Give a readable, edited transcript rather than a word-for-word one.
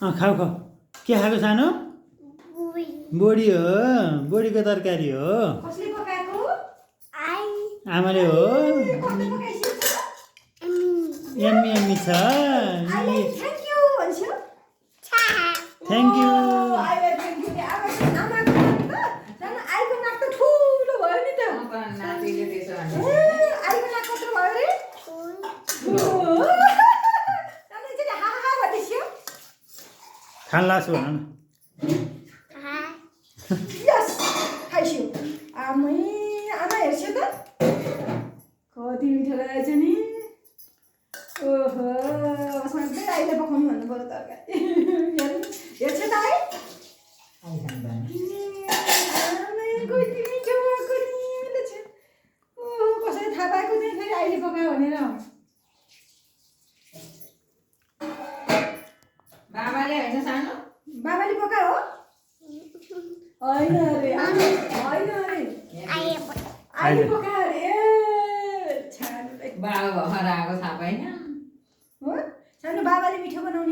खाऊ खाऊ के खाएको सानो बोडी हो बोडीको तरकारी हो आमाले हो यम्मी यम्मी छ थ्याङ्क यू खान लाग्छु भन आमा हेर्छ त कति मिठो रहेछ नि ओहो सधैँ आइले पकाउनु भन्नु पर्यो तरकारी हेर्छ त है कति मिठो भएको नि ओहो कसैले थाहा पाएको थिएँ फेरि अहिले पकायो भनेर बाबाले होइन सानो बाबाले पकायो होइन अरे होइन अरे अहिले पकायो अरे बाबा भर्खर आएको थाहा पाइन हो सानो बाबाले मिठो बनाउने